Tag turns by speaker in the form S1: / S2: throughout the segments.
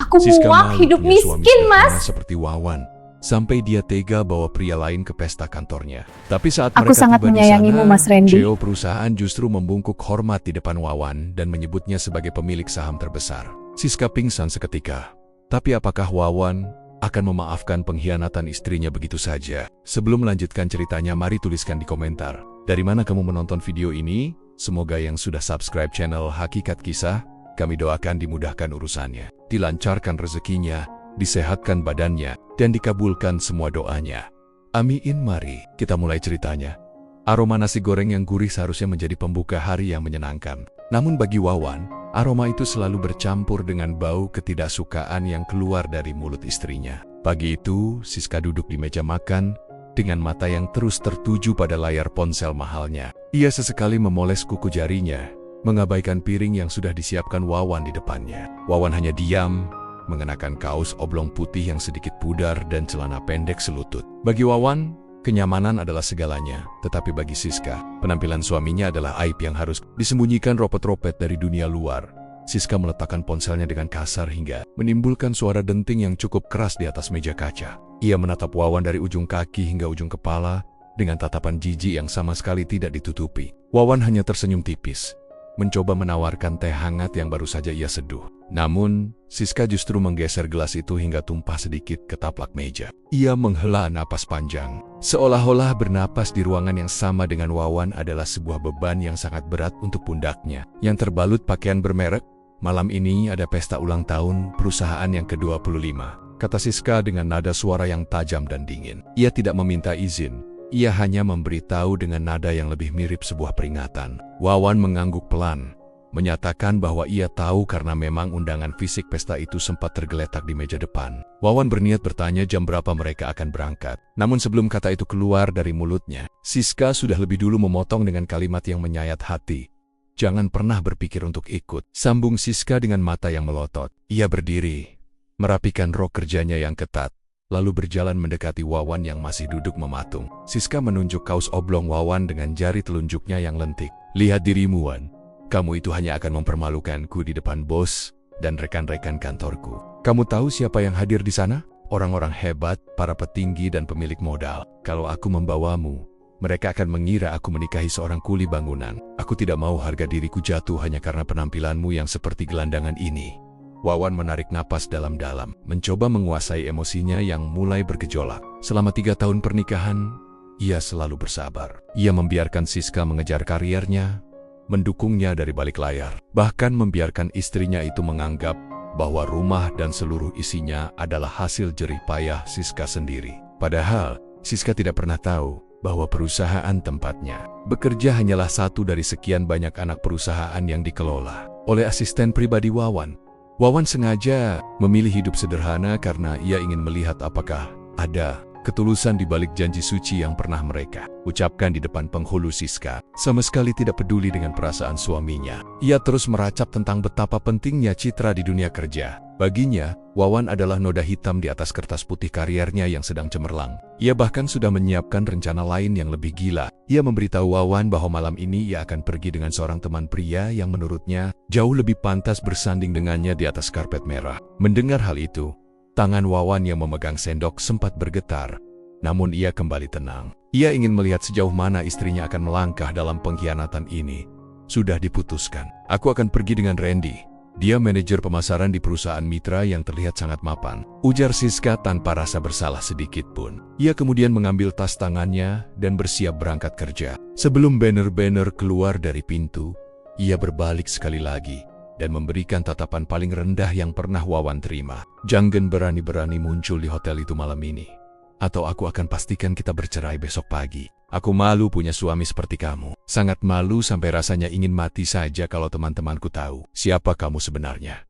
S1: Aku
S2: Siska
S1: muak
S2: malu
S1: hidup
S2: punya suami
S1: miskin,
S2: sederhana
S1: Mas.
S2: seperti Wawan. Sampai dia tega bawa pria lain ke pesta kantornya. Tapi saat
S1: Aku
S2: mereka
S1: sangat
S2: tiba di
S1: menyayangimu,
S2: sana,
S1: Mas Randy.
S2: CEO perusahaan justru membungkuk hormat di depan Wawan dan menyebutnya sebagai pemilik saham terbesar. Siska pingsan seketika. Tapi apakah Wawan akan memaafkan pengkhianatan istrinya begitu saja? Sebelum melanjutkan ceritanya, mari tuliskan di komentar. Dari mana kamu menonton video ini? Semoga yang sudah subscribe channel Hakikat Kisah, kami doakan dimudahkan urusannya, dilancarkan rezekinya, disehatkan badannya, dan dikabulkan semua doanya. Amin. Mari kita mulai ceritanya. Aroma nasi goreng yang gurih seharusnya menjadi pembuka hari yang menyenangkan. Namun bagi Wawan, aroma itu selalu bercampur dengan bau ketidaksukaan yang keluar dari mulut istrinya. Pagi itu, Siska duduk di meja makan dengan mata yang terus tertuju pada layar ponsel mahalnya. Ia sesekali memoles kuku jarinya, mengabaikan piring yang sudah disiapkan Wawan di depannya. Wawan hanya diam, mengenakan kaos oblong putih yang sedikit pudar dan celana pendek selutut. Bagi Wawan, kenyamanan adalah segalanya. Tetapi bagi Siska, penampilan suaminya adalah aib yang harus disembunyikan ropet-ropet dari dunia luar. Siska meletakkan ponselnya dengan kasar hingga menimbulkan suara denting yang cukup keras di atas meja kaca. Ia menatap Wawan dari ujung kaki hingga ujung kepala dengan tatapan jijik yang sama sekali tidak ditutupi. Wawan hanya tersenyum tipis, mencoba menawarkan teh hangat yang baru saja ia seduh. Namun, Siska justru menggeser gelas itu hingga tumpah sedikit ke taplak meja. Ia menghela napas panjang, seolah-olah bernapas di ruangan yang sama dengan Wawan adalah sebuah beban yang sangat berat untuk pundaknya. Yang terbalut pakaian bermerek, malam ini ada pesta ulang tahun perusahaan yang ke-25, kata Siska dengan nada suara yang tajam dan dingin. Ia tidak meminta izin, ia hanya memberitahu dengan nada yang lebih mirip sebuah peringatan. Wawan mengangguk pelan, menyatakan bahwa ia tahu karena memang undangan fisik pesta itu sempat tergeletak di meja depan. Wawan berniat bertanya jam berapa mereka akan berangkat. Namun sebelum kata itu keluar dari mulutnya, Siska sudah lebih dulu memotong dengan kalimat yang menyayat hati. Jangan pernah berpikir untuk ikut, sambung Siska dengan mata yang melotot. Ia berdiri, merapikan rok kerjanya yang ketat, lalu berjalan mendekati Wawan yang masih duduk mematung. Siska menunjuk kaos oblong Wawan dengan jari telunjuknya yang lentik. Lihat dirimu, Wan. Kamu itu hanya akan mempermalukanku di depan bos dan rekan-rekan kantorku. Kamu tahu siapa yang hadir di sana? Orang-orang hebat, para petinggi dan pemilik modal. Kalau aku membawamu, mereka akan mengira aku menikahi seorang kuli bangunan. Aku tidak mau harga diriku jatuh hanya karena penampilanmu yang seperti gelandangan ini. Wawan menarik napas dalam-dalam, mencoba menguasai emosinya yang mulai bergejolak. Selama 3 tahun pernikahan, ia selalu bersabar. Ia membiarkan Siska mengejar kariernya, mendukungnya dari balik layar, bahkan membiarkan istrinya itu menganggap bahwa rumah dan seluruh isinya adalah hasil jerih payah Siska sendiri. Padahal, Siska tidak pernah tahu bahwa perusahaan tempatnya bekerja hanyalah satu dari sekian banyak anak perusahaan yang dikelola oleh asisten pribadi Wawan. Wawan sengaja memilih hidup sederhana karena ia ingin melihat apakah ada ketulusan di balik janji suci yang pernah mereka ucapkan di depan penghulu. Siska sama sekali tidak peduli dengan perasaan suaminya. Ia terus meracap tentang betapa pentingnya citra di dunia kerja. Baginya, Wawan adalah noda hitam di atas kertas putih kariernya yang sedang cemerlang. Ia bahkan sudah menyiapkan rencana lain yang lebih gila. Ia memberitahu Wawan bahwa malam ini ia akan pergi dengan seorang teman pria yang menurutnya jauh lebih pantas bersanding dengannya di atas karpet merah. Mendengar hal itu, tangan Wawan yang memegang sendok sempat bergetar, namun ia kembali tenang. Ia ingin melihat sejauh mana istrinya akan melangkah dalam pengkhianatan ini. Sudah diputuskan. Aku akan pergi dengan Randy. Dia manajer pemasaran di perusahaan mitra yang terlihat sangat mapan, ujar Siska tanpa rasa bersalah sedikit pun. Ia kemudian mengambil tas tangannya dan bersiap berangkat kerja. Sebelum banner-banner keluar dari pintu, ia berbalik sekali lagi dan memberikan tatapan paling rendah yang pernah Wawan terima. Jangan berani-berani muncul di hotel itu malam ini, atau aku akan pastikan kita bercerai besok pagi. Aku malu punya suami seperti kamu. Sangat malu sampai rasanya ingin mati saja kalau teman-temanku tahu siapa kamu sebenarnya.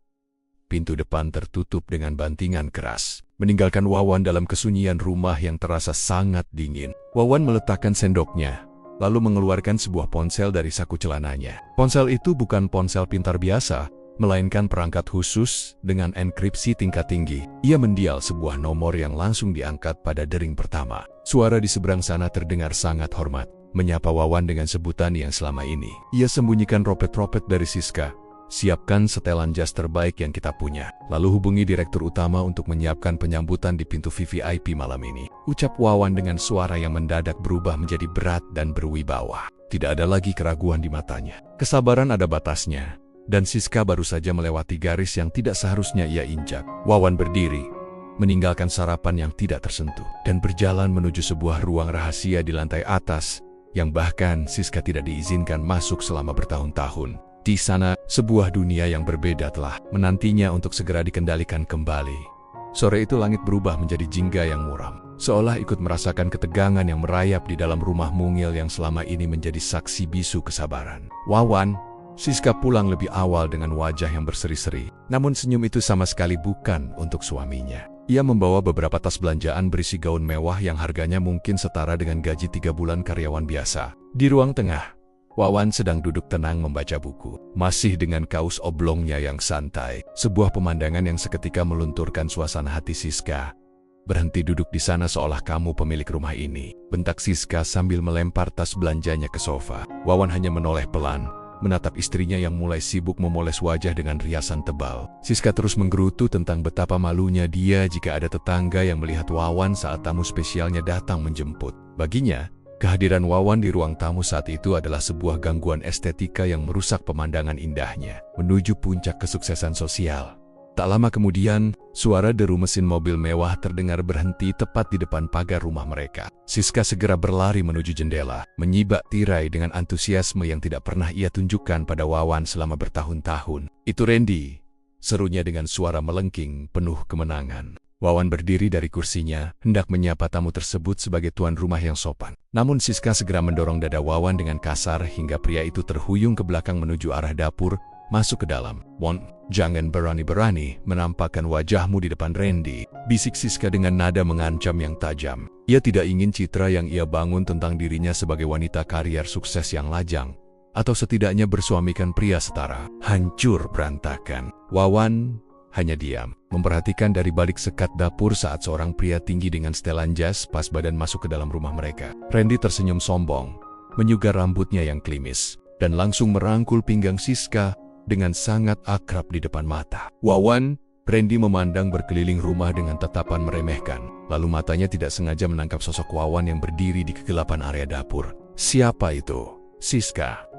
S2: Pintu depan tertutup dengan bantingan keras, meninggalkan Wawan dalam kesunyian rumah yang terasa sangat dingin. Wawan meletakkan sendoknya, lalu mengeluarkan sebuah ponsel dari saku celananya. Ponsel itu bukan ponsel pintar biasa, melainkan perangkat khusus dengan enkripsi tingkat tinggi. Ia mendial sebuah nomor yang langsung diangkat pada dering pertama. Suara di seberang sana terdengar sangat hormat, menyapa Wawan dengan sebutan yang selama ini ia sembunyikan ropet-ropet dari Siska. siapkan setelan jas terbaik yang kita punya. Lalu hubungi direktur utama untuk menyiapkan penyambutan di pintu VVIP malam ini. Ucap Wawan dengan suara yang mendadak berubah menjadi berat dan berwibawa. Tidak ada lagi keraguan di matanya. Kesabaran ada batasnya, dan Siska baru saja melewati garis yang tidak seharusnya ia injak. Wawan berdiri, meninggalkan sarapan yang tidak tersentuh, dan berjalan menuju sebuah ruang rahasia di lantai atas, yang bahkan Siska tidak diizinkan masuk selama bertahun-tahun. Di sana, sebuah dunia yang berbeda telah menantinya untuk segera dikendalikan kembali. Sore itu langit berubah menjadi jingga yang muram, seolah ikut merasakan ketegangan yang merayap di dalam rumah mungil yang selama ini menjadi saksi bisu kesabaran. Wawan, Siska pulang lebih awal dengan wajah yang berseri-seri, namun senyum itu sama sekali bukan untuk suaminya. Ia membawa beberapa tas belanjaan berisi gaun mewah yang harganya mungkin setara dengan gaji 3 bulan karyawan biasa. Di ruang tengah, Wawan sedang duduk tenang membaca buku, masih dengan kaos oblongnya yang santai. Sebuah pemandangan yang seketika melunturkan suasana hati Siska. Berhenti duduk di sana seolah kamu pemilik rumah ini, bentak Siska sambil melempar tas belanjanya ke sofa. Wawan hanya menoleh pelan, menatap istrinya yang mulai sibuk memoles wajah dengan riasan tebal. Siska terus menggerutu tentang betapa malunya dia jika ada tetangga yang melihat Wawan saat tamu spesialnya datang menjemput. Baginya, kehadiran Wawan di ruang tamu saat itu adalah sebuah gangguan estetika yang merusak pemandangan indahnya, menuju puncak kesuksesan sosial. Tak lama kemudian, suara deru mesin mobil mewah terdengar berhenti tepat di depan pagar rumah mereka. Siska segera berlari menuju jendela, menyibak tirai dengan antusiasme yang tidak pernah ia tunjukkan pada Wawan selama bertahun-tahun. "Itu Randy," serunya dengan suara melengking penuh kemenangan. Wawan berdiri dari kursinya, hendak menyapa tamu tersebut sebagai tuan rumah yang sopan. Namun Siska segera mendorong dada Wawan dengan kasar hingga pria itu terhuyung ke belakang menuju arah dapur, masuk ke dalam. "Won, jangan berani-berani menampakkan wajahmu di depan Randy," bisik Siska dengan nada mengancam yang tajam. Ia tidak ingin citra yang ia bangun tentang dirinya sebagai wanita karier sukses yang lajang, atau setidaknya bersuamikan pria setara, hancur berantakan. Wawan hanya diam, memperhatikan dari balik sekat dapur saat seorang pria tinggi dengan setelan jas pas badan masuk ke dalam rumah mereka. Randy tersenyum sombong, menyugar rambutnya yang klimis, dan langsung merangkul pinggang Siska dengan sangat akrab di depan mata. Wawan, Randy memandang berkeliling rumah dengan tatapan meremehkan, lalu matanya tidak sengaja menangkap sosok Wawan yang berdiri di kegelapan area dapur. "Siapa itu, Siska?"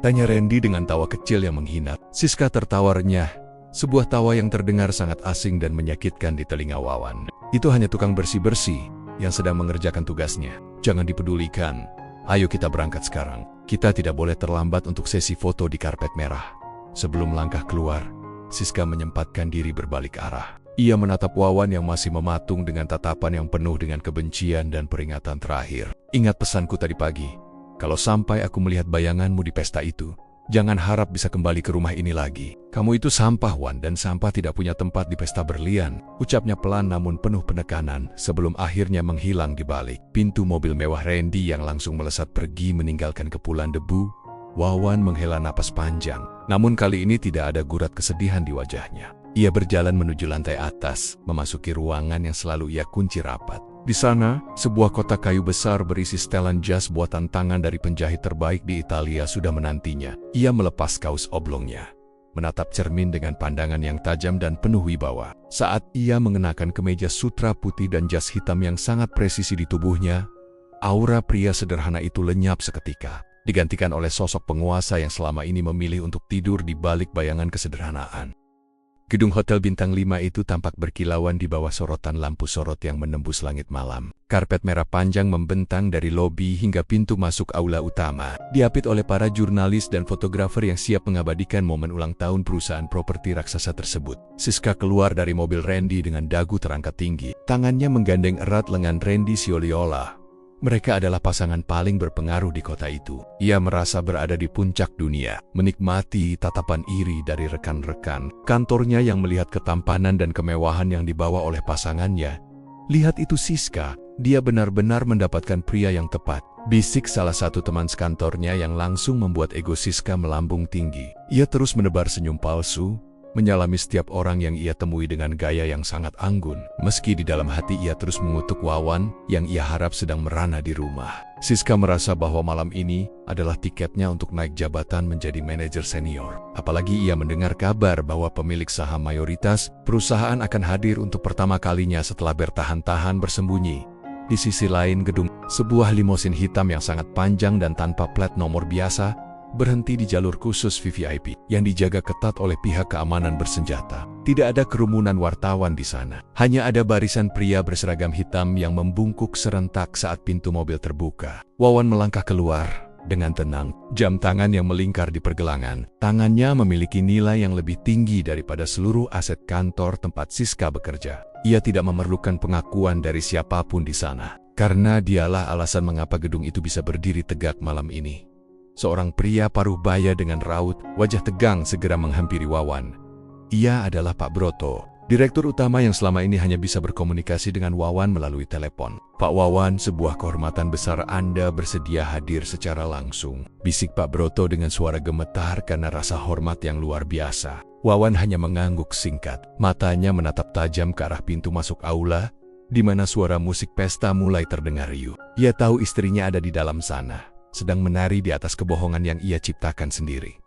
S2: tanya Randy dengan tawa kecil yang menghina. Siska tertawa renyah, sebuah tawa yang terdengar sangat asing dan menyakitkan di telinga Wawan. "Itu hanya tukang bersih-bersih yang sedang mengerjakan tugasnya. Jangan dipedulikan. Ayo kita berangkat sekarang. Kita tidak boleh terlambat untuk sesi foto di karpet merah." Sebelum langkah keluar, Siska menyempatkan diri berbalik arah. Ia menatap Wawan yang masih mematung dengan tatapan yang penuh dengan kebencian dan peringatan terakhir. "Ingat pesanku tadi pagi, kalau sampai aku melihat bayanganmu di pesta itu, jangan harap bisa kembali ke rumah ini lagi. Kamu itu sampah, Wan, dan sampah tidak punya tempat di pesta berlian," ucapnya pelan namun penuh penekanan sebelum akhirnya menghilang di balik pintu mobil mewah Randy yang langsung melesat pergi meninggalkan kepulan debu. Wawan menghela napas panjang, namun kali ini tidak ada gurat kesedihan di wajahnya. Ia berjalan menuju lantai atas, memasuki ruangan yang selalu ia kunci rapat. Di sana, sebuah kotak kayu besar berisi setelan jas buatan tangan dari penjahit terbaik di Italia sudah menantinya. Ia melepas kaos oblongnya, menatap cermin dengan pandangan yang tajam dan penuh wibawa. Saat ia mengenakan kemeja sutra putih dan jas hitam yang sangat presisi di tubuhnya, aura pria sederhana itu lenyap seketika, digantikan oleh sosok penguasa yang selama ini memilih untuk tidur di balik bayangan kesederhanaan. Gedung hotel bintang 5 itu tampak berkilauan di bawah sorotan lampu sorot yang menembus langit malam. Karpet merah panjang membentang dari lobi hingga pintu masuk aula utama, diapit oleh para jurnalis dan fotografer yang siap mengabadikan momen ulang tahun perusahaan properti raksasa tersebut. Siska keluar dari mobil Randy dengan dagu terangkat tinggi, tangannya menggandeng erat lengan Randy Sioliola. Mereka adalah pasangan paling berpengaruh di kota itu. Ia merasa berada di puncak dunia, menikmati tatapan iri dari rekan-rekan kantornya yang melihat ketampanan dan kemewahan yang dibawa oleh pasangannya. "Lihat itu Siska, dia benar-benar mendapatkan pria yang tepat," bisik salah satu teman sekantornya yang langsung membuat ego Siska melambung tinggi. Ia terus menebar senyum palsu, menyalami setiap orang yang ia temui dengan gaya yang sangat anggun. Meski di dalam hati ia terus mengutuk Wawan yang ia harap sedang merana di rumah. Siska merasa bahwa malam ini adalah tiketnya untuk naik jabatan menjadi manajer senior. Apalagi ia mendengar kabar bahwa pemilik saham mayoritas perusahaan akan hadir untuk pertama kalinya setelah bertahan-tahan bersembunyi. Di sisi lain gedung, sebuah limosin hitam yang sangat panjang dan tanpa plat nomor biasa berhenti di jalur khusus VVIP yang dijaga ketat oleh pihak keamanan bersenjata. Tidak ada kerumunan wartawan di sana. Hanya ada barisan pria berseragam hitam yang membungkuk serentak saat pintu mobil terbuka. Wawan melangkah keluar dengan tenang. Jam tangan yang melingkar di pergelangan. Tangannya memiliki nilai yang lebih tinggi daripada seluruh aset kantor tempat Siska bekerja. Ia tidak memerlukan pengakuan dari siapapun di sana, karena dialah alasan mengapa gedung itu bisa berdiri tegak malam ini. Seorang pria paruh baya dengan raut wajah tegang segera menghampiri Wawan. Ia adalah Pak Broto, direktur utama yang selama ini hanya bisa berkomunikasi dengan Wawan melalui telepon. Pak Wawan, sebuah kehormatan besar Anda bersedia hadir secara langsung, bisik Pak Broto dengan suara gemetar karena rasa hormat yang luar biasa. Wawan hanya mengangguk singkat, matanya menatap tajam ke arah pintu masuk aula, di mana suara musik pesta mulai terdengar riuh. Ia tahu istrinya ada di dalam sana, sedang menari di atas kebohongan yang ia ciptakan sendiri.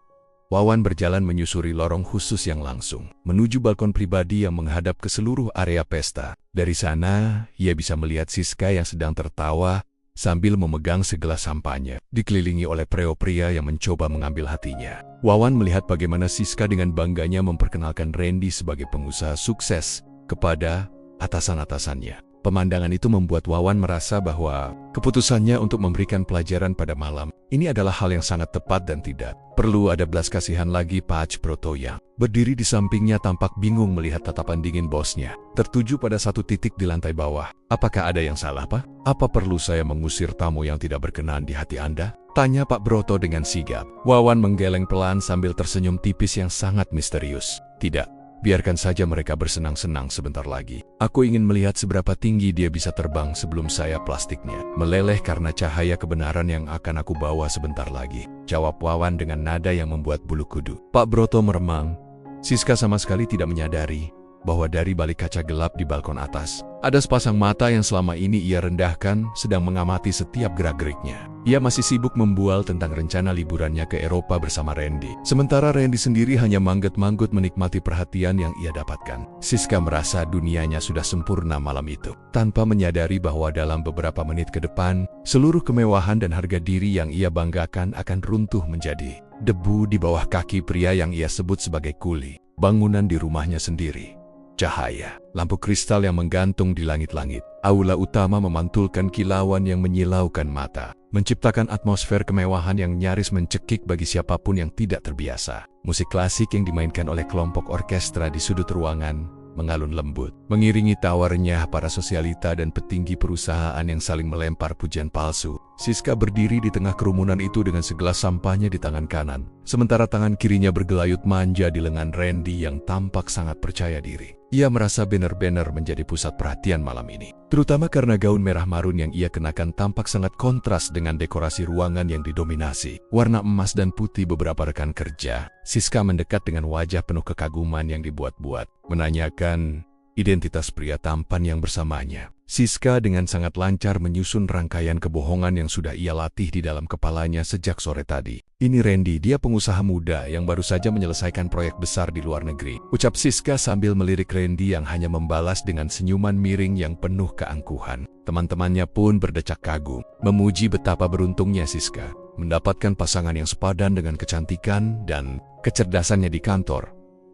S2: Wawan berjalan menyusuri lorong khusus yang langsung menuju balkon pribadi yang menghadap ke seluruh area pesta. Dari sana, ia bisa melihat Siska yang sedang tertawa sambil memegang segelas sampahnya, dikelilingi oleh pria yang mencoba mengambil hatinya. Wawan melihat bagaimana Siska dengan bangganya memperkenalkan Randy sebagai pengusaha sukses kepada atasan-atasannya. Pemandangan itu membuat Wawan merasa bahwa keputusannya untuk memberikan pelajaran pada malam ini adalah hal yang sangat tepat dan tidak perlu ada belas kasihan lagi. Pak Broto yang berdiri di sampingnya tampak bingung melihat tatapan dingin bosnya, tertuju pada satu titik di lantai bawah. Apakah ada yang salah, Pak? Apa perlu saya mengusir tamu yang tidak berkenan di hati Anda? Tanya Pak Broto dengan sigap. Wawan menggeleng pelan sambil tersenyum tipis yang sangat misterius. Tidak. Biarkan saja mereka bersenang-senang sebentar lagi. Aku ingin melihat seberapa tinggi dia bisa terbang sebelum saya plastiknya meleleh karena cahaya kebenaran yang akan aku bawa sebentar lagi. Jawab Wawan dengan nada yang membuat bulu kuduk. Pak Broto meremang. Siska sama sekali tidak menyadari bahwa dari balik kaca gelap di balkon atas, ada sepasang mata yang selama ini ia rendahkan sedang mengamati setiap gerak-geriknya. Ia masih sibuk membual tentang rencana liburannya ke Eropa bersama Randy. Sementara Randy sendiri hanya manggut-manggut menikmati perhatian yang ia dapatkan. Siska merasa dunianya sudah sempurna malam itu, tanpa menyadari bahwa dalam beberapa menit ke depan, seluruh kemewahan dan harga diri yang ia banggakan akan runtuh menjadi debu di bawah kaki pria yang ia sebut sebagai kuli. Bangunan di rumahnya sendiri. Cahaya, lampu kristal yang menggantung di langit-langit. Aula utama memantulkan kilauan yang menyilaukan mata, menciptakan atmosfer kemewahan yang nyaris mencekik bagi siapapun yang tidak terbiasa. Musik klasik yang dimainkan oleh kelompok orkestra di sudut ruangan mengalun lembut, mengiringi tawarnya para sosialita dan petinggi perusahaan yang saling melempar pujian palsu. Siska berdiri di tengah kerumunan itu dengan segelas sampahnya di tangan kanan, sementara tangan kirinya bergelayut manja di lengan Randy yang tampak sangat percaya diri. Ia merasa benar-benar menjadi pusat perhatian malam ini, terutama karena gaun merah marun yang ia kenakan tampak sangat kontras dengan dekorasi ruangan yang didominasi warna emas dan putih. Beberapa rekan kerja Siska mendekat dengan wajah penuh kekaguman yang dibuat-buat, menanyakan identitas pria tampan yang bersamanya. Siska dengan sangat lancar menyusun rangkaian kebohongan yang sudah ia latih di dalam kepalanya sejak sore tadi. Ini Randy, dia pengusaha muda yang baru saja menyelesaikan proyek besar di luar negeri, ucap Siska sambil melirik Randy yang hanya membalas dengan senyuman miring yang penuh keangkuhan. Teman-temannya pun berdecak kagum, memuji betapa beruntungnya Siska mendapatkan pasangan yang sepadan dengan kecantikan dan kecerdasannya di kantor.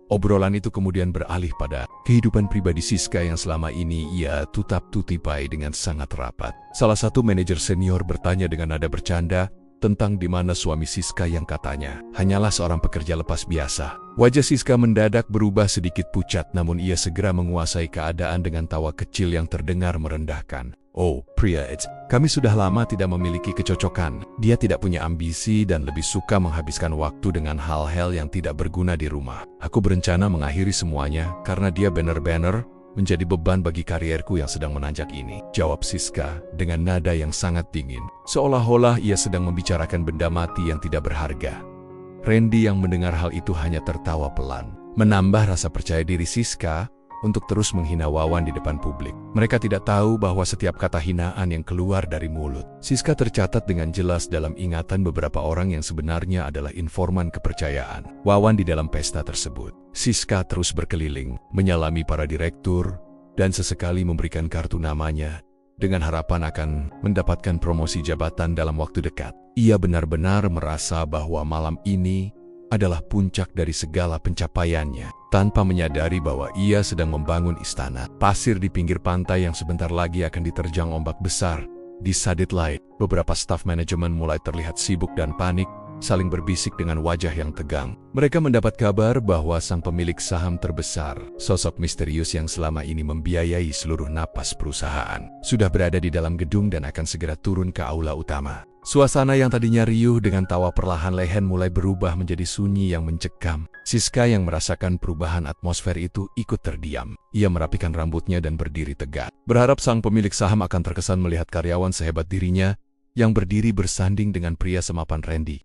S2: Obrolan itu kemudian beralih pada kehidupan pribadi Siska yang selama ini ia tutap-tutipai dengan sangat rapat. Salah satu manajer senior bertanya dengan nada bercanda tentang di mana suami Siska yang katanya hanyalah seorang pekerja lepas biasa. Wajah Siska mendadak berubah sedikit pucat, namun ia segera menguasai keadaan dengan tawa kecil yang terdengar merendahkan. Oh, pria itu, kami sudah lama tidak memiliki kecocokan. Dia tidak punya ambisi dan lebih suka menghabiskan waktu dengan hal-hal yang tidak berguna di rumah. Aku berencana mengakhiri semuanya karena dia benar-benar menjadi beban bagi karierku yang sedang menanjak ini, jawab Siska dengan nada yang sangat dingin, seolah-olah ia sedang membicarakan benda mati yang tidak berharga. Randy yang mendengar hal itu hanya tertawa pelan. menambah rasa percaya diri Siska untuk terus menghina Wawan di depan publik. Mereka tidak tahu bahwa setiap kata hinaan yang keluar dari mulut Siska tercatat dengan jelas dalam ingatan beberapa orang yang sebenarnya adalah informan kepercayaan Wawan di dalam pesta tersebut. Siska terus berkeliling, menyalami para direktur, dan sesekali memberikan kartu namanya dengan harapan akan mendapatkan promosi jabatan dalam waktu dekat. Ia benar-benar merasa bahwa malam ini adalah puncak dari segala pencapaiannya, tanpa menyadari bahwa ia sedang membangun istana pasir di pinggir pantai yang sebentar lagi akan diterjang ombak besar. Di sudut lain, beberapa staf manajemen mulai terlihat sibuk dan panik, saling berbisik dengan wajah yang tegang. Mereka mendapat kabar bahwa sang pemilik saham terbesar, sosok misterius yang selama ini membiayai seluruh napas perusahaan, sudah berada di dalam gedung dan akan segera turun ke aula utama. Suasana yang tadinya riuh dengan tawa perlahan-lahan mulai berubah menjadi sunyi yang mencekam. Siska yang merasakan perubahan atmosfer itu ikut terdiam. Ia merapikan rambutnya dan berdiri tegak, berharap sang pemilik saham akan terkesan melihat karyawan sehebat dirinya yang berdiri bersanding dengan pria semapan Randy.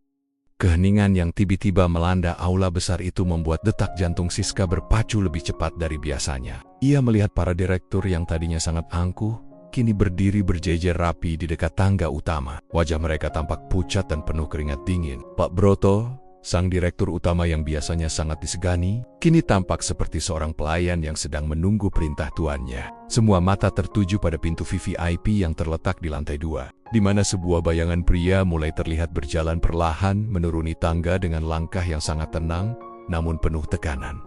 S2: Keheningan yang tiba-tiba melanda aula besar itu membuat detak jantung Siska berpacu lebih cepat dari biasanya. Ia melihat para direktur yang tadinya sangat angkuh, kini berdiri berjejer rapi di dekat tangga utama. Wajah mereka tampak pucat dan penuh keringat dingin. Pak Broto, sang direktur utama yang biasanya sangat disegani, kini tampak seperti seorang pelayan yang sedang menunggu perintah tuannya. Semua mata tertuju pada pintu VVIP yang terletak di lantai 2, di mana sebuah bayangan pria mulai terlihat berjalan perlahan menuruni tangga dengan langkah yang sangat tenang, namun penuh tekanan.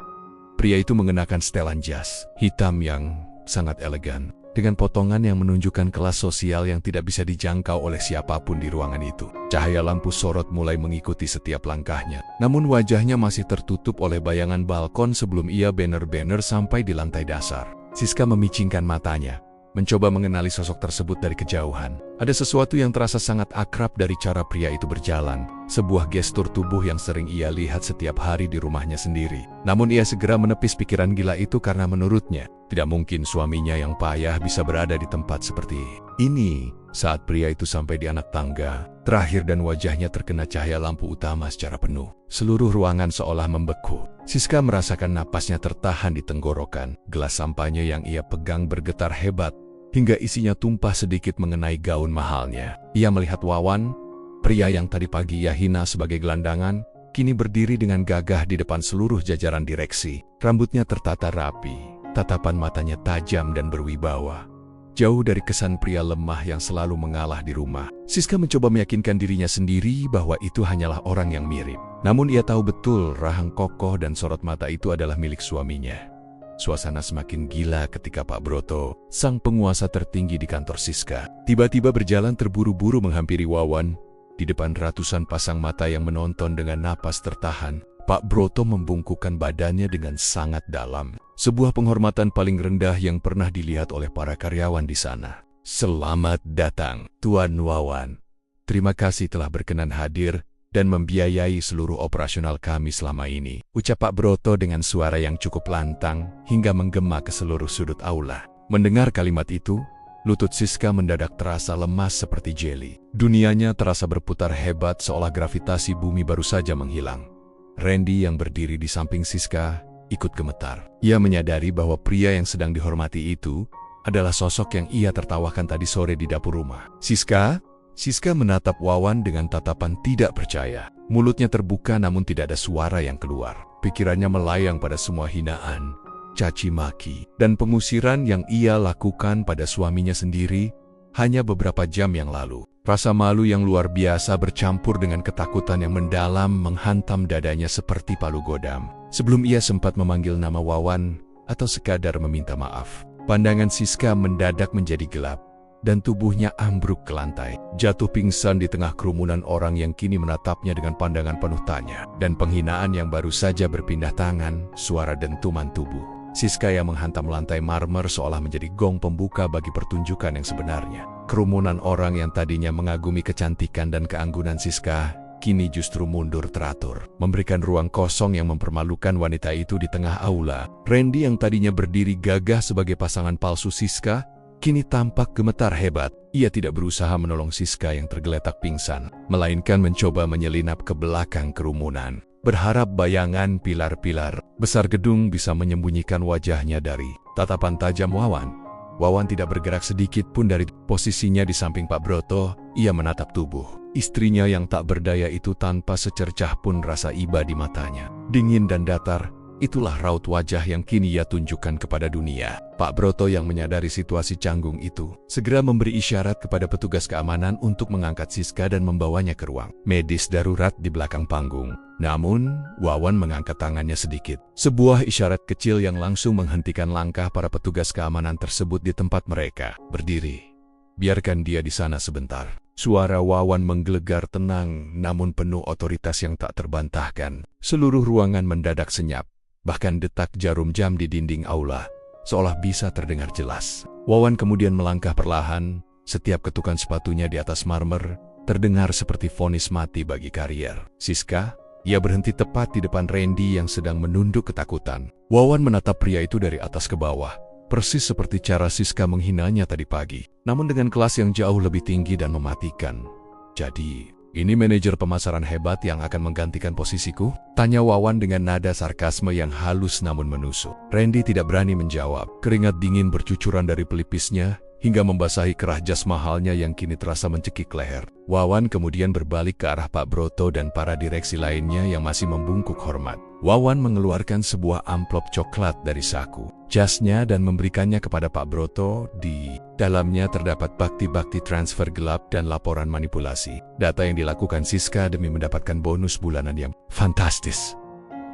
S2: Pria itu mengenakan setelan jas hitam yang sangat elegan, dengan potongan yang menunjukkan kelas sosial yang tidak bisa dijangkau oleh siapapun di ruangan itu. Cahaya lampu sorot mulai mengikuti setiap langkahnya, namun wajahnya masih tertutup oleh bayangan balkon sebelum ia benar-benar sampai di lantai dasar. Siska memicingkan matanya, mencoba mengenali sosok tersebut dari kejauhan. Ada sesuatu yang terasa sangat akrab dari cara pria itu berjalan, sebuah gestur tubuh yang sering ia lihat setiap hari di rumahnya sendiri. Namun ia segera menepis pikiran gila itu karena menurutnya, tidak mungkin suaminya yang payah bisa berada di tempat seperti ini. Saat pria itu sampai di anak tangga terakhir dan wajahnya terkena cahaya lampu utama secara penuh, seluruh ruangan seolah membeku. Siska merasakan napasnya tertahan di tenggorokan. Gelas sampahnya yang ia pegang bergetar hebat, hingga isinya tumpah sedikit mengenai gaun mahalnya. Ia melihat Wawan, pria yang tadi pagi ia hina sebagai gelandangan, kini berdiri dengan gagah di depan seluruh jajaran direksi. Rambutnya tertata rapi, tatapan matanya tajam dan berwibawa. Jauh dari kesan pria lemah yang selalu mengalah di rumah, Siska mencoba meyakinkan dirinya sendiri bahwa itu hanyalah orang yang mirip. Namun ia tahu betul rahang kokoh dan sorot mata itu adalah milik suaminya. Suasana semakin gila ketika Pak Broto, sang penguasa tertinggi di kantor Siska, tiba-tiba berjalan terburu-buru menghampiri Wawan. Di depan ratusan pasang mata yang menonton dengan napas tertahan, Pak Broto membungkukkan badannya dengan sangat dalam. Sebuah penghormatan paling rendah yang pernah dilihat oleh para karyawan di sana. Selamat datang, Tuan Wawan. Terima kasih telah berkenan hadir dan membiayai seluruh operasional kami selama ini, ucap Pak Broto dengan suara yang cukup lantang hingga menggema ke seluruh sudut aula. Mendengar kalimat itu, lutut Siska mendadak terasa lemas seperti jeli. Dunianya terasa berputar hebat seolah gravitasi bumi baru saja menghilang. Randy yang berdiri di samping Siska ikut gemetar. Ia menyadari bahwa pria yang sedang dihormati itu adalah sosok yang ia tertawakan tadi sore di dapur rumah. Siska? Siska menatap Wawan dengan tatapan tidak percaya. Mulutnya terbuka namun tidak ada suara yang keluar. Pikirannya melayang pada semua hinaan, caci maki, dan pengusiran yang ia lakukan pada suaminya sendiri hanya beberapa jam yang lalu. Rasa malu yang luar biasa bercampur dengan ketakutan yang mendalam menghantam dadanya seperti palu godam. Sebelum ia sempat memanggil nama Wawan atau sekadar meminta maaf, pandangan Siska mendadak menjadi gelap dan tubuhnya ambruk ke lantai. Jatuh pingsan di tengah kerumunan orang yang kini menatapnya dengan pandangan penuh tanya dan penghinaan yang baru saja berpindah tangan, suara dentuman tubuh. Siska yang menghantam lantai marmer seolah menjadi gong pembuka bagi pertunjukan yang sebenarnya. Kerumunan orang yang tadinya mengagumi kecantikan dan keanggunan Siska, kini justru mundur teratur, memberikan ruang kosong yang mempermalukan wanita itu di tengah aula. Randy yang tadinya berdiri gagah sebagai pasangan palsu Siska, kini tampak gemetar hebat. Ia tidak berusaha menolong Siska yang tergeletak pingsan, melainkan mencoba menyelinap ke belakang kerumunan. berharap bayangan pilar-pilar besar gedung bisa menyembunyikan wajahnya dari tatapan tajam Wawan. Wawan tidak bergerak sedikit pun dari posisinya di samping Pak Broto. Ia menatap tubuh istrinya yang tak berdaya itu tanpa secercah pun rasa iba di matanya. Dingin dan datar, itulah raut wajah yang kini ia tunjukkan kepada dunia. Pak Broto yang menyadari situasi canggung itu, segera memberi isyarat kepada petugas keamanan untuk mengangkat Siska dan membawanya ke ruang medis darurat di belakang panggung. Namun, Wawan mengangkat tangannya sedikit. Sebuah isyarat kecil yang langsung menghentikan langkah para petugas keamanan tersebut di tempat mereka berdiri. Biarkan dia di sana sebentar. Suara Wawan menggelegar tenang namun penuh otoritas yang tak terbantahkan. Seluruh ruangan mendadak senyap. Bahkan detak jarum jam di dinding aula seolah bisa terdengar jelas. Wawan kemudian melangkah perlahan, setiap ketukan sepatunya di atas marmer terdengar seperti vonis mati bagi karier. Siska, ia berhenti tepat di depan Randy yang sedang menunduk ketakutan. Wawan menatap pria itu dari atas ke bawah, persis seperti cara Siska menghinanya tadi pagi, namun dengan kelas yang jauh lebih tinggi dan mematikan. Jadi, ini manajer pemasaran hebat yang akan menggantikan posisiku? Tanya Wawan dengan nada sarkasme yang halus namun menusuk. Randy tidak berani menjawab. Keringat dingin bercucuran dari pelipisnya hingga membasahi kerah jas mahalnya yang kini terasa mencekik leher. Wawan kemudian berbalik ke arah Pak Broto dan para direksi lainnya yang masih membungkuk hormat. Wawan mengeluarkan sebuah amplop coklat dari saku jasnya dan memberikannya kepada Pak Broto. Di dalamnya terdapat bakti-bakti transfer gelap dan laporan manipulasi. Data yang dilakukan Siska demi mendapatkan bonus bulanan yang fantastis.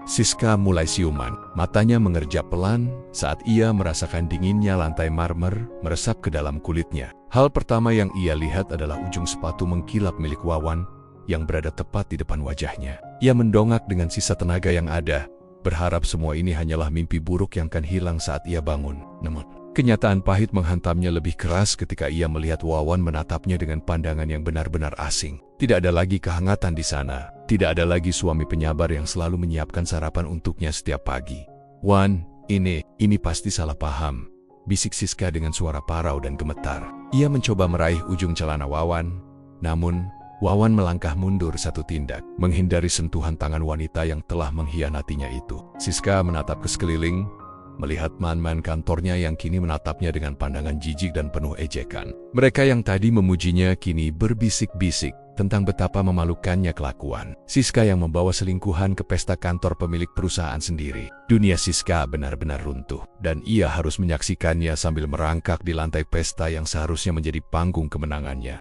S2: Siska mulai siuman, matanya mengerjap pelan saat ia merasakan dinginnya lantai marmer meresap ke dalam kulitnya. Hal pertama yang ia lihat adalah ujung sepatu mengkilap milik Wawan yang berada tepat di depan wajahnya. Ia mendongak dengan sisa tenaga yang ada, berharap semua ini hanyalah mimpi buruk yang akan hilang saat ia bangun. Namun, kenyataan pahit menghantamnya lebih keras ketika ia melihat Wawan menatapnya dengan pandangan yang benar-benar asing. Tidak ada lagi kehangatan di sana. Tidak ada lagi suami penyabar yang selalu menyiapkan sarapan untuknya setiap pagi. "Wan, ini pasti salah paham," bisik Siska dengan suara parau dan gemetar. Ia mencoba meraih ujung celana Wawan, namun Wawan melangkah mundur satu tindak, menghindari sentuhan tangan wanita yang telah mengkhianatinya itu. Siska menatap ke sekeliling, melihat man-man kantornya yang kini menatapnya dengan pandangan jijik dan penuh ejekan. Mereka yang tadi memujinya kini berbisik-bisik tentang betapa memalukannya kelakuan Siska yang membawa selingkuhan ke pesta kantor pemilik perusahaan sendiri. Dunia Siska benar-benar runtuh, dan ia harus menyaksikannya sambil merangkak di lantai pesta yang seharusnya menjadi panggung kemenangannya.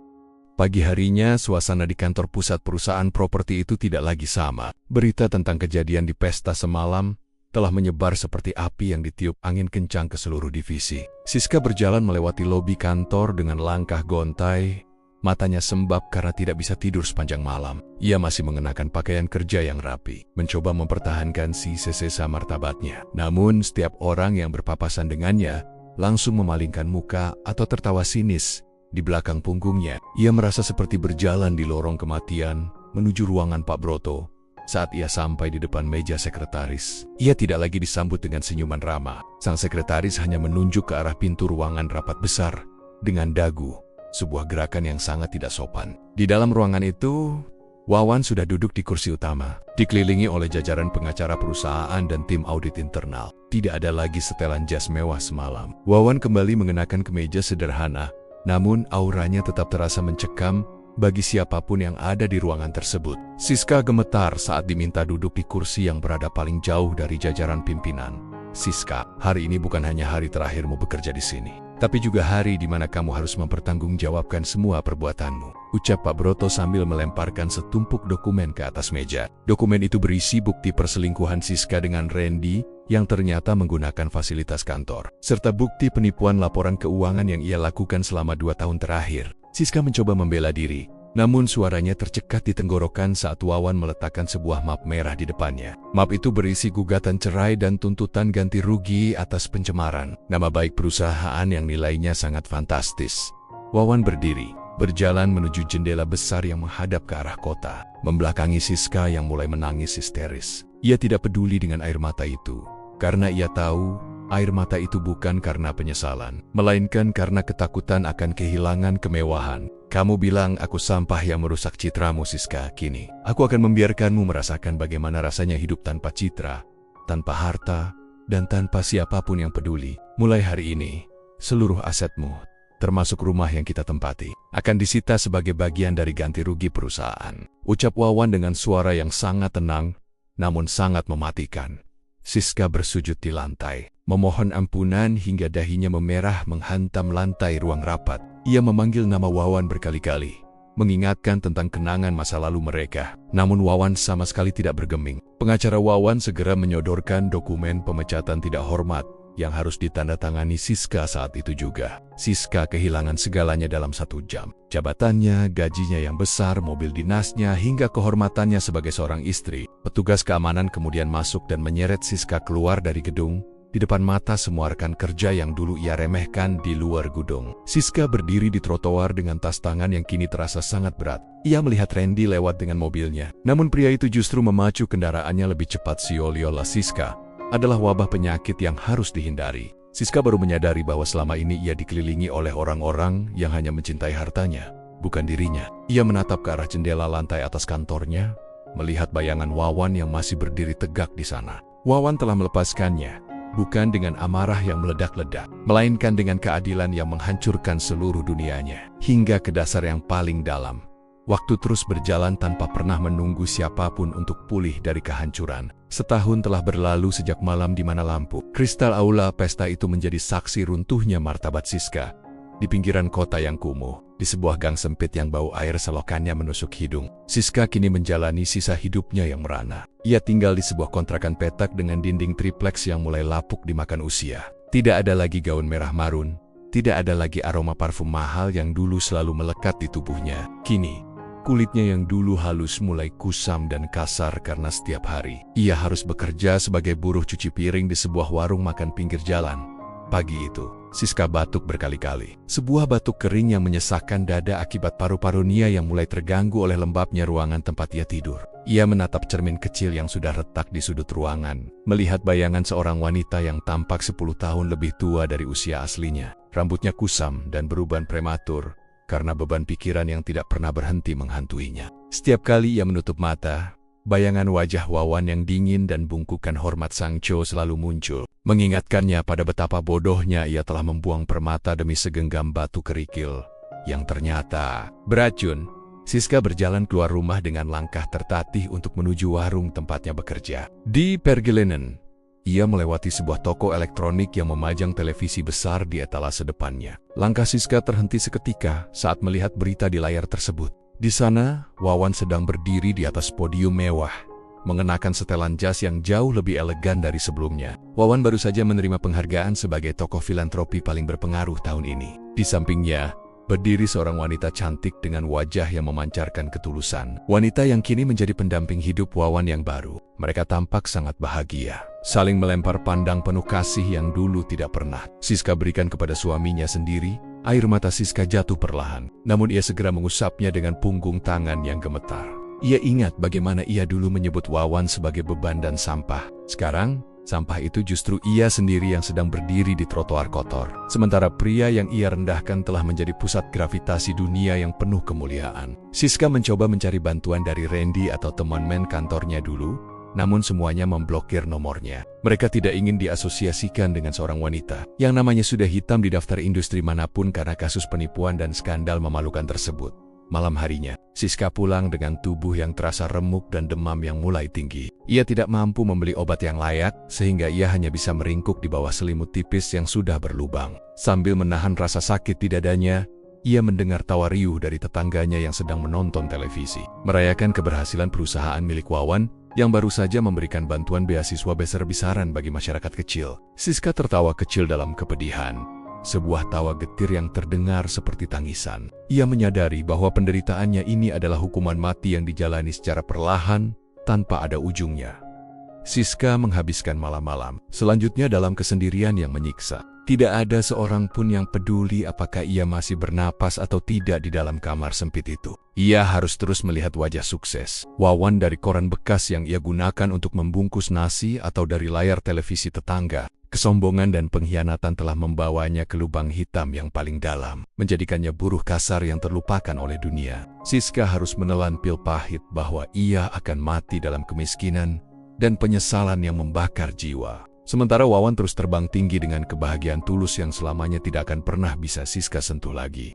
S2: Pagi harinya, suasana di kantor pusat perusahaan properti itu tidak lagi sama. Berita tentang kejadian di pesta semalam telah menyebar seperti api yang ditiup angin kencang ke seluruh divisi. Siska berjalan melewati lobi kantor dengan langkah gontai, matanya sembab karena tidak bisa tidur sepanjang malam. Ia masih mengenakan pakaian kerja yang rapi, mencoba mempertahankan sisa-sisa martabatnya. Namun, setiap orang yang berpapasan dengannya langsung memalingkan muka atau tertawa sinis. Di belakang punggungnya, ia merasa seperti berjalan di lorong kematian menuju ruangan Pak Broto. Saat ia sampai di depan meja sekretaris, ia tidak lagi disambut dengan senyuman ramah. Sang sekretaris hanya menunjuk ke arah pintu ruangan rapat besar dengan dagu, sebuah gerakan yang sangat tidak sopan. Di dalam ruangan itu, Wawan sudah duduk di kursi utama, dikelilingi oleh jajaran pengacara perusahaan dan tim audit internal. Tidak ada lagi setelan jas mewah semalam. Wawan kembali mengenakan kemeja sederhana, namun auranya tetap terasa mencekam bagi siapapun yang ada di ruangan tersebut. Siska gemetar saat diminta duduk di kursi yang berada paling jauh dari jajaran pimpinan. "Siska, hari ini bukan hanya hari terakhirmu bekerja di sini, tapi juga hari di mana kamu harus mempertanggungjawabkan semua perbuatanmu," ucap Pak Broto sambil melemparkan setumpuk dokumen ke atas meja. Dokumen itu berisi bukti perselingkuhan Siska dengan Randy yang ternyata menggunakan fasilitas kantor, serta bukti penipuan laporan keuangan yang ia lakukan selama 2 tahun terakhir. Siska mencoba membela diri, namun suaranya tercekat di tenggorokan saat Wawan meletakkan sebuah map merah di depannya. Map itu berisi gugatan cerai dan tuntutan ganti rugi atas pencemaran nama baik perusahaan yang nilainya sangat fantastis. Wawan berdiri, berjalan menuju jendela besar yang menghadap ke arah kota, membelakangi Siska yang mulai menangis histeris. Ia tidak peduli dengan air mata itu, karena ia tahu Air mata itu bukan karena penyesalan, melainkan karena ketakutan akan kehilangan kemewahan. Kamu bilang aku sampah yang merusak citramu, Siska. Kini, aku akan membiarkanmu merasakan bagaimana rasanya hidup tanpa citra, tanpa harta, dan tanpa siapapun yang peduli. Mulai hari ini, seluruh asetmu, termasuk rumah yang kita tempati, akan disita sebagai bagian dari ganti rugi perusahaan. Ucap Wawan dengan suara yang sangat tenang, namun sangat mematikan. Siska bersujud di lantai, memohon ampunan hingga dahinya memerah menghantam lantai ruang rapat. Ia memanggil nama Wawan berkali-kali, mengingatkan tentang kenangan masa lalu mereka. Namun Wawan sama sekali tidak bergeming. Pengacara Wawan segera menyodorkan dokumen pemecatan tidak hormat yang harus ditandatangani Siska saat itu juga. Siska kehilangan segalanya dalam 1 jam. Jabatannya, gajinya yang besar, mobil dinasnya, hingga kehormatannya sebagai seorang istri. Petugas keamanan kemudian masuk dan menyeret Siska keluar dari gedung. Di depan mata semua rekan kerja yang dulu ia remehkan di luar gedung. Siska berdiri di trotoar dengan tas tangan yang kini terasa sangat berat. Ia melihat Randy lewat dengan mobilnya. Namun pria itu justru memacu kendaraannya lebih cepat. Sioliola Siska adalah wabah penyakit yang harus dihindari. Siska baru menyadari bahwa selama ini ia dikelilingi oleh orang-orang yang hanya mencintai hartanya, bukan dirinya. Ia menatap ke arah jendela lantai atas kantornya, melihat bayangan Wawan yang masih berdiri tegak di sana. Wawan telah melepaskannya, bukan dengan amarah yang meledak-ledak, melainkan dengan keadilan yang menghancurkan seluruh dunianya, hingga ke dasar yang paling dalam. Waktu terus berjalan tanpa pernah menunggu siapapun untuk pulih dari kehancuran. Setahun telah berlalu sejak malam di mana lampu kristal aula pesta itu menjadi saksi runtuhnya martabat Siska. Di pinggiran kota yang kumuh, di sebuah gang sempit yang bau air selokannya menusuk hidung, Siska kini menjalani sisa hidupnya yang merana. Ia tinggal di sebuah kontrakan petak dengan dinding tripleks yang mulai lapuk dimakan usia. Tidak ada lagi gaun merah marun, tidak ada lagi aroma parfum mahal yang dulu selalu melekat di tubuhnya. Kini, kulitnya yang dulu halus mulai kusam dan kasar karena setiap hari ia harus bekerja sebagai buruh cuci piring di sebuah warung makan pinggir jalan. Pagi itu, Siska batuk berkali-kali. Sebuah batuk kering yang menyesakkan dada akibat paru-parunya yang mulai terganggu oleh lembabnya ruangan tempat ia tidur. Ia menatap cermin kecil yang sudah retak di sudut ruangan, melihat bayangan seorang wanita yang tampak 10 tahun lebih tua dari usia aslinya. Rambutnya kusam dan beruban prematur, karena beban pikiran yang tidak pernah berhenti menghantuinya. Setiap kali ia menutup mata, bayangan wajah Wawan yang dingin dan bungkukan hormat Sangcho selalu muncul, mengingatkannya pada betapa bodohnya ia telah membuang permata demi segenggam batu kerikil, yang ternyata beracun. Siska berjalan keluar rumah dengan langkah tertatih untuk menuju warung tempatnya bekerja. Di Pergelenen, ia melewati sebuah toko elektronik yang memajang televisi besar di etalase depannya. Langkah Siska terhenti seketika saat melihat berita di layar tersebut. Di sana, Wawan sedang berdiri di atas podium mewah, mengenakan setelan jas yang jauh lebih elegan dari sebelumnya. Wawan baru saja menerima penghargaan sebagai tokoh filantropi paling berpengaruh tahun ini. Di sampingnya, berdiri seorang wanita cantik dengan wajah yang memancarkan ketulusan. Wanita yang kini menjadi pendamping hidup Wawan yang baru. Mereka tampak sangat bahagia, saling melempar pandang penuh kasih yang dulu tidak pernah Siska berikan kepada suaminya sendiri. Air mata Siska jatuh perlahan, namun ia segera mengusapnya dengan punggung tangan yang gemetar. Ia ingat bagaimana ia dulu menyebut Wawan sebagai beban dan sampah. Sekarang, sampah itu justru ia sendiri yang sedang berdiri di trotoar kotor. Sementara pria yang ia rendahkan telah menjadi pusat gravitasi dunia yang penuh kemuliaan. Siska mencoba mencari bantuan dari Randy atau teman kantornya dulu, namun semuanya memblokir nomornya. Mereka tidak ingin diasosiasikan dengan seorang wanita yang namanya sudah hitam di daftar industri manapun karena kasus penipuan dan skandal memalukan tersebut. Malam harinya, Siska pulang dengan tubuh yang terasa remuk dan demam yang mulai tinggi. Ia tidak mampu membeli obat yang layak, sehingga ia hanya bisa meringkuk di bawah selimut tipis yang sudah berlubang. Sambil menahan rasa sakit di dadanya, ia mendengar tawa riuh dari tetangganya yang sedang menonton televisi, merayakan keberhasilan perusahaan milik Wawan yang baru saja memberikan bantuan beasiswa besar-besaran bagi masyarakat kecil. Siska tertawa kecil dalam kepedihan. Sebuah tawa getir yang terdengar seperti tangisan. Ia menyadari bahwa penderitaannya ini adalah hukuman mati yang dijalani secara perlahan, tanpa ada ujungnya. Siska menghabiskan malam-malam selanjutnya dalam kesendirian yang menyiksa. Tidak ada seorang pun yang peduli apakah ia masih bernapas atau tidak di dalam kamar sempit itu. Ia harus terus melihat wajah sukses Wawan dari koran bekas yang ia gunakan untuk membungkus nasi atau dari layar televisi tetangga. Kesombongan dan pengkhianatan telah membawanya ke lubang hitam yang paling dalam, menjadikannya buruh kasar yang terlupakan oleh dunia. Siska harus menelan pil pahit bahwa ia akan mati dalam kemiskinan dan penyesalan yang membakar jiwa. Sementara Wawan terus terbang tinggi dengan kebahagiaan tulus yang selamanya tidak akan pernah bisa Siska sentuh lagi.